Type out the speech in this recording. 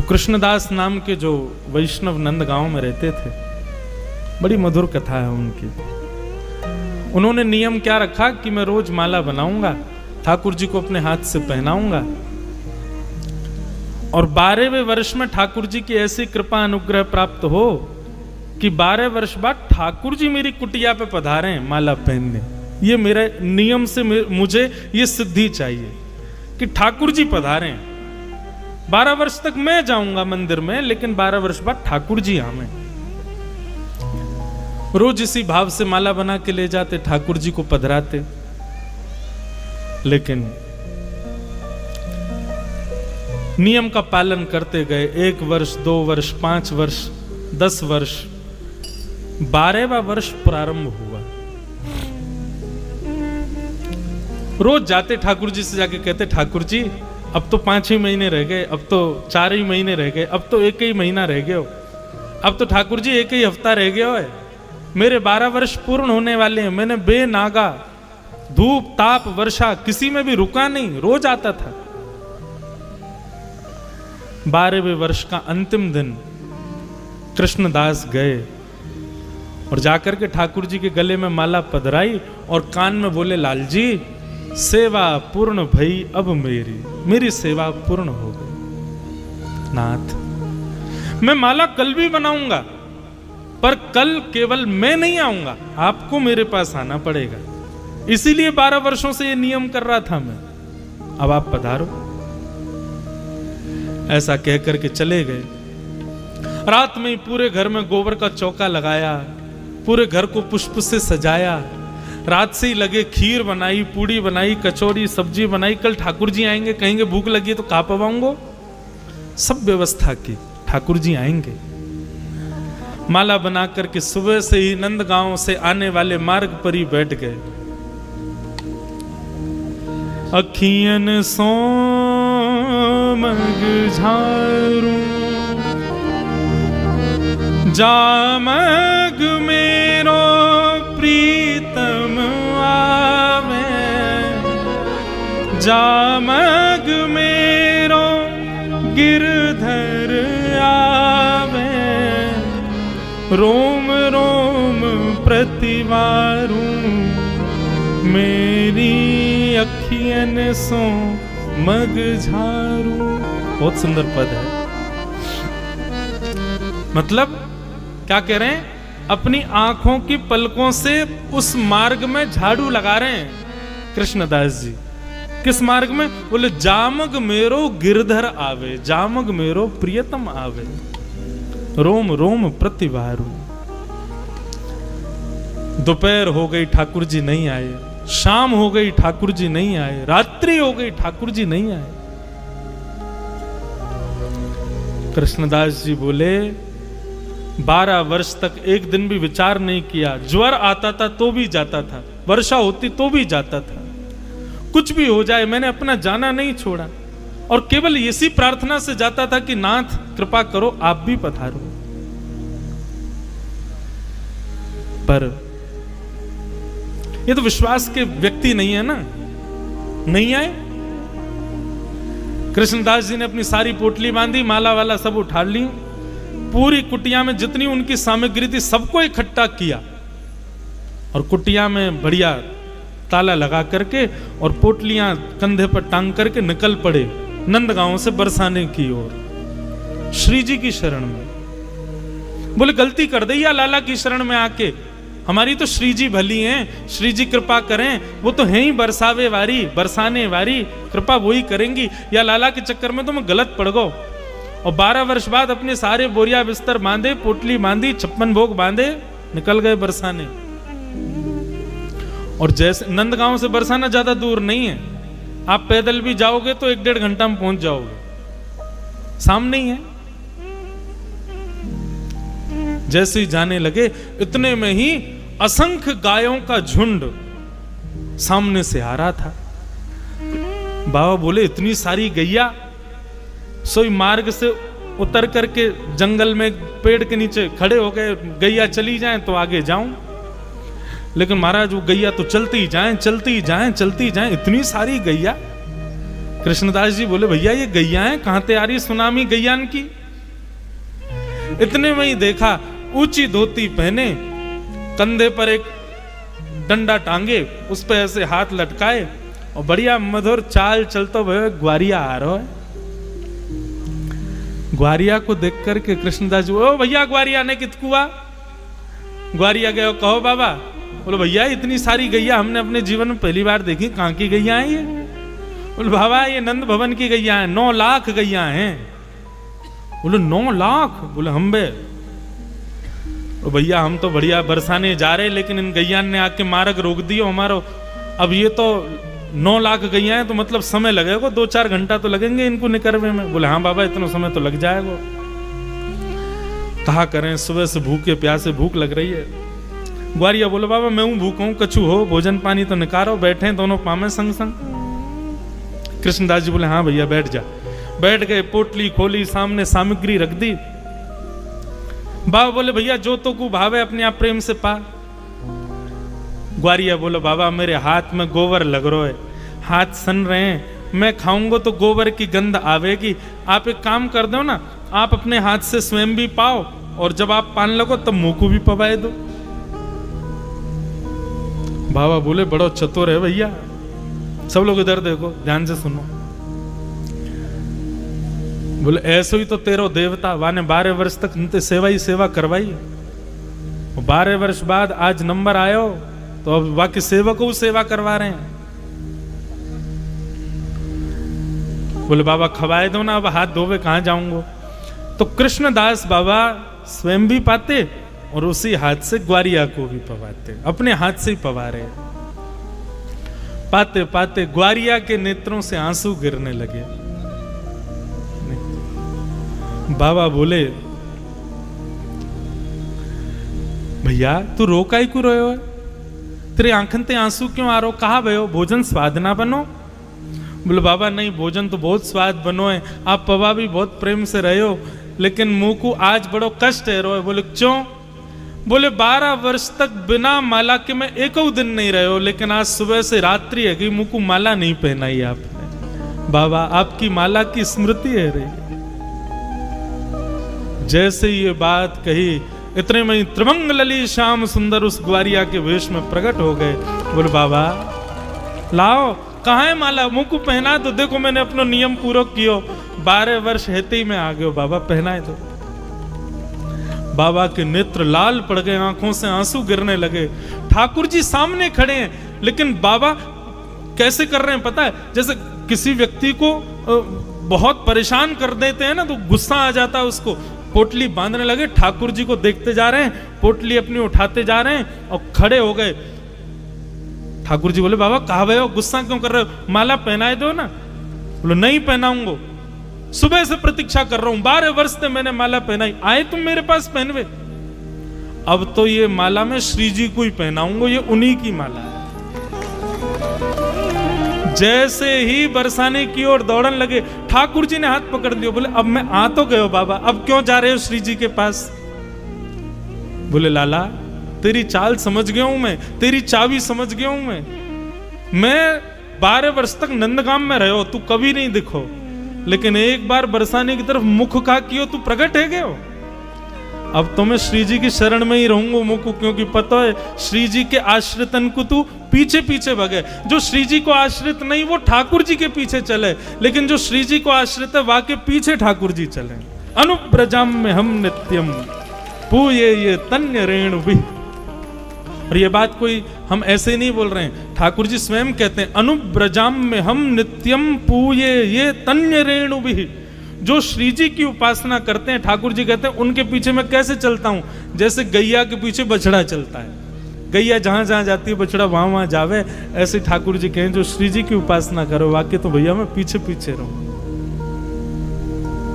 कृष्णदास नाम के जो वैष्णव नंदगांव में रहते थे, बड़ी मधुर कथा है उनकी। उन्होंने नियम क्या रखा कि मैं रोज माला बनाऊंगा, ठाकुर जी को अपने हाथ से पहनाऊंगा, और 12वें वर्ष में ठाकुर जी की ऐसी कृपा अनुग्रह प्राप्त हो कि 12 वर्ष बाद ठाकुर जी मेरी कुटिया पे पधारे माला पहनने। ये मेरे नियम से मुझे ये सिद्धि चाहिए कि ठाकुर जी पधारे। 12 वर्ष तक मैं जाऊंगा मंदिर में, लेकिन 12 वर्ष बाद ठाकुर जी आवे। रोज इसी भाव से माला बना के ले जाते, ठाकुर जी को पधराते। लेकिन नियम का पालन करते गए। 1 वर्ष, 2 वर्ष, 5 वर्ष, 10 वर्ष, 12वां वर्ष प्रारंभ हुआ। रोज जाते ठाकुर जी से जाके कहते, ठाकुर जी अब तो 5 ही महीने रह गए, अब तो 4 ही महीने रह गए, अब तो 1 ही महीना रह गया, अब तो ठाकुर जी 1 ही हफ्ता रह गया है, मेरे 12 वर्ष पूर्ण होने वाले हैं। मैंने बेनागा धूप ताप वर्षा किसी में भी रुका नहीं, रोज आता था। 12वें वर्ष का अंतिम दिन कृष्णदास गए और जाकर के ठाकुर जी के गले में माला पधराई और कान में बोले, लाल जी सेवा पूर्ण भई अब मेरी सेवा पूर्ण हो गई। नाथ मैं माला कल भी बनाऊंगा, पर कल केवल मैं नहीं आऊंगा, आपको मेरे पास आना पड़ेगा। इसीलिए 12 वर्षों से ये नियम कर रहा था मैं, अब आप पधारो। ऐसा कह करके चले गए। रात में ही पूरे घर में गोबर का चौका लगाया, पूरे घर को पुष्प से सजाया। रात से ही लगे, खीर बनाई, पूड़ी बनाई, कचौड़ी सब्जी बनाई। कल ठाकुर जी आएंगे, कहेंगे भूख लगी है तो कहाँ पवाऊंगो। सब व्यवस्था की, ठाकुर जी आएंगे। माला बना करके सुबह से ही नंदगांव से आने वाले मार्ग पर ही बैठ गए। अखियन सो मग झारू जामग मेरो प्रीतम आवे, जामग मेरो गिरधर आवे, रोम रोम प्रतिवारू मेरी अखियन सो मग झारू। बहुत सुंदर पद है। मतलब क्या कह रहे हैं, अपनी आंखों की पलकों से उस मार्ग में झाड़ू लगा रहे हैं कृष्णदास जी। किस मार्ग में? बोले जामग मेरो गिरधर आवे, जामग मेरो प्रियतम आवे, रोम रोम प्रतिवारू। दोपहर हो गई, ठाकुर जी नहीं आए। शाम हो गई, ठाकुर जी नहीं आए। रात्रि हो गई, ठाकुर जी नहीं आए। कृष्णदास जी बोले, 12 वर्ष तक एक दिन भी विचार नहीं किया। ज्वर आता था तो भी जाता था, वर्षा होती तो भी जाता था, कुछ भी हो जाए मैंने अपना जाना नहीं छोड़ा। और केवल इसी प्रार्थना से जाता था कि नाथ कृपा करो, आप भी पधारो। पर ये तो विश्वास के व्यक्ति नहीं है ना, नहीं आए। कृष्णदास जी ने अपनी सारी पोटली बांधी, माला वाला सब उठा ली। पूरी कुटिया में जितनी उनकी सामग्री थी सबको इकट्ठा किया और कुटिया में बढ़िया ताला लगा करके और पोटलियां कंधे पर टांग करके निकल पड़े नंदगांव से बरसाने की ओर, श्री जी की शरण में। बोले गलती कर दी या लाला की शरण में आके, हमारी तो श्री जी भली हैं, श्री जी कृपा करें, वो तो हैं ही बरसावे वारी, बरसाने वारी, कृपा वो ही करेंगी। या लाला के चक्कर में तो मैं गलत पड़ गो। और 12 वर्ष बाद अपने सारे बोरिया बिस्तर बांधे, पोटली बांधी, 56 भोग बांधे, निकल गए बरसाने। और जैसे नंदगांव से बरसाना ज्यादा दूर नहीं है, आप पैदल भी जाओगे तो 1-1.5 घंटा में पहुंच जाओगे, सामने ही है। जैसे ही जाने लगे, इतने में ही असंख्य गायों का झुंड सामने से आ रहा था। बाबा बोले, इतनी सारी गैया, सोई मार्ग से उतर करके जंगल में पेड़ के नीचे खड़े हो गए, गैया चली जाएं तो आगे जाऊं। लेकिन महाराज वो गैया तो चलती ही जाएं, चलती ही जाएं, चलती ही जाएं, इतनी सारी गैया। कृष्णदास जी बोले भैया ये गैया है, कहां ते आ रही सुनामी गैयान की। इतने में ही देखा ऊंची धोती पहने, कंधे पर एक डंडा टांगे, उस पे ऐसे हाथ लटकाए और बढ़िया मधुर चाल चलता हुए ग्वारिया आ रहा है। ग्वारिया को देख करके कृष्णदास जी, ओ भैया ग्वारिया ने कितकुआ। ग्वारिया गए, कहो बाबा। बोलो भैया इतनी सारी गैया हमने अपने जीवन में पहली बार देखी, कहां की गैया है ये। बोलो बाबा ये नंद भवन की गैया है, 9 लाख गैया हैं। बोलो 9 लाख। बोले हम बे भैया हम तो बढ़िया बरसाने जा रहे, लेकिन इन गैयान ने आके मार्ग रोक दियो हमारो। अब ये तो 9 लाख गैया है तो मतलब समय लगेगा, 2-4 घंटा तो लगेंगे इनको निकलने में। बोले हाँ बाबा इतना समय तो लग जाएगा। कहा करें, सुबह से भूखे प्यासे भूख लग रही है। ग्वारिया बोले बाबा मैं हूं भूखा हूं, कछु हो भोजन पानी तो निकालो, बैठे दोनों पामे संग संग। कृष्णदास जी बोले हाँ भैया बैठ जा। बैठ गए, पोटली खोली, सामने सामग्री रख दी। बाबा बोले भैया जो तो को भावे अपने आप प्रेम से पा। ग्वारिया बोलो बाबा मेरे हाथ में गोबर लग रहा है, हाथ सन रहे हैं, मैं खाऊंगा तो गोबर की गंध आवेगी। आप एक काम कर दो ना, आप अपने हाथ से स्वयं भी पाओ और जब आप पान लगो तब मुंह को भी पवाए दो। बाबा बोले बड़ो चतुर है भैया। सब लोग इधर देखो, ध्यान से सुनो। बोले ऐसो ही तो तेरो देवता, वाने 12 वर्ष तक उनते सेवा ही सेवा करवाई, 12 वर्ष बाद आज नंबर आयो तो अब बाकी सेवक को सेवा करवा रहे हैं। बोले बाबा खवाए दो ना, अब हाथ धोवे कहां जाऊंगा। तो कृष्णदास बाबा स्वयं भी पाते और उसी हाथ से ग्वारिया को भी पवाते, अपने हाथ से ही पवा रहे। पाते पाते ग्वारिया के नेत्रों से आंसू गिरने लगे। बाबा बोले भैया तू रो काई क्यों रहे हो, तेरे आंखन ते आंसू क्यों आ रहे हो, कहा भयो भोजन स्वाद ना बनो। बोले बाबा नहीं भोजन तो बहुत स्वाद बनो है, आप पवा भी बहुत प्रेम से रहे हो, लेकिन मुंह को आज बड़ो कष्ट है रो। बोले क्यों। बोले 12 वर्ष तक बिना माला के मैं एक दिन नहीं रहे हो, लेकिन आज सुबह से रात्रि है कि मुंह को माला नहीं पहनाई आपने। बाबा आपकी माला की स्मृति है रही। जैसे ये बात कही इतने में त्रिमंगलली श्याम सुंदर उस ग्वारिया के वेश में प्रकट हो गए। बोले बाबा लाओ, कहाँ है माला, मुंह को पहना दो, देखो मैंने अपना नियम पूरा कियो, 12 वर्ष हेते ही में आ गयो। बाबा पहनाए दो। बाबा के नेत्र लाल पड़ गए, आंखों से आंसू गिरने लगे। ठाकुर जी सामने खड़े हैं, लेकिन बाबा कैसे कर रहे हैं पता है, जैसे किसी व्यक्ति को बहुत परेशान कर देते हैं ना तो गुस्सा आ जाता है उसको। पोटली बांधने लगे, ठाकुर जी को देखते जा रहे हैं, पोटली अपनी उठाते जा रहे हैं और खड़े हो गए। ठाकुर जी बोले बाबा कहा गए हो, गुस्सा क्यों कर रहे हो, माला पहनाए दो ना। बोले नहीं पहनाऊंगा, सुबह से प्रतीक्षा कर रहा हूं, 12 वर्ष से मैंने माला पहनाई, आए तुम मेरे पास पहनवे। अब तो ये माला मैं श्री जी को ही पहनाऊंगा, ये उन्हीं की माला है। जैसे ही बरसाने की ओर दौड़न लगे, ठाकुर जी ने हाथ पकड़ लिया। बोले अब मैं आ तो गए बाबा, अब क्यों जा रहे हो श्री जी के पास। बोले लाला तेरी चाल समझ गया हूं मैं, तेरी चाबी समझ गया हूं मैं 12 वर्ष तक नंदगाम में रहे हो, तू कभी नहीं दिखो, लेकिन एक बार बरसाने की तरफ मुख का कियो तू प्रकट है गए हो। अब तो मैं श्री जी की शरण में ही रहूंगा मुख, क्योंकि पता है श्री जी के आश्रितन को तू पीछे पीछे भगे। जो श्री जी को आश्रित नहीं वो ठाकुर जी के पीछे चले, लेकिन जो श्री जी को आश्रित है वहां के पीछे ठाकुर जी चले। अनुब्रजाम में हम नित्यम पूये ये तन्य रेणु भी। और ये बात कोई हम ऐसे नहीं बोल रहे हैं, ठाकुर जी स्वयं कहते हैं अनुब्रजाम में हम नित्यम पूये ये तन्य रेणु भी। जो श्री जी की उपासना करते हैं, ठाकुर जी कहते हैं उनके पीछे मैं कैसे चलता हूं, जैसे गैया के पीछे बछड़ा चलता है। गैया जहां जहां जाती है बछड़ा वहां वहां जावे, ऐसे ठाकुर जी कहें जो श्री जी की उपासना करो, वाकई तो भैया मैं पीछे पीछे रहूं।